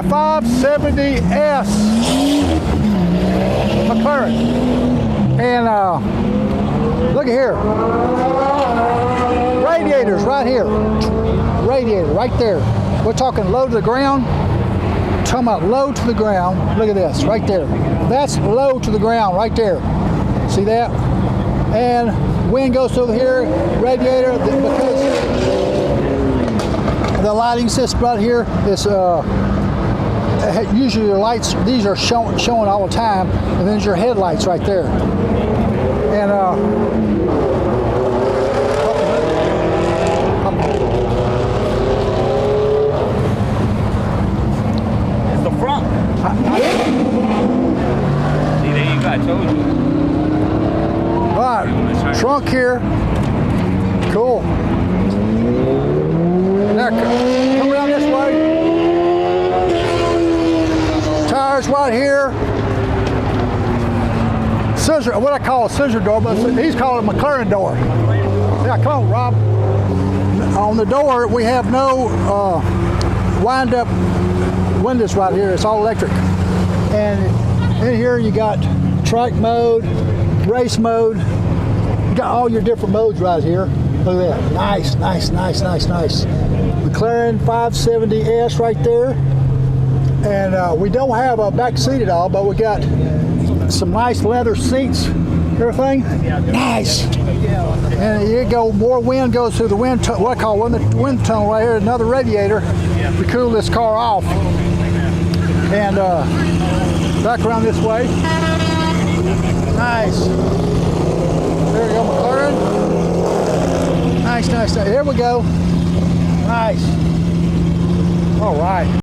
got a 570S McLaren. And look at here. Radiators right here. Radiator right there. We're talking low to the ground. Talking about low to the ground. Look at this right there. That's low to the ground right there. See that? And wind goes over here. Radiator, because the lighting system right here is usually your lights. These are showing all the time, and then your headlights right there. And it's the front. See, there you go. I told you. All right, trunk here. Cool. Now, come around this way. Tires right here. Scissor, what I call a scissor door, but he's called a McLaren door. Yeah, come on, Rob. On the door, we have no wind-up windows right here. It's all electric. And in here, you got trike mode, race mode. You got all your different modes right here. Look at that. Nice, nice, nice, nice, nice. McLaren 570S right there. And we don't have a back seat at all, but we got some nice leather seats, everything. Nice. And you go, more wind goes through the wind, what I call wind tunnel right here, another radiator to cool this car off. And back around this way. Nice. There we go, McLaren. Nice, nice, nice. There we go. Nice. All right.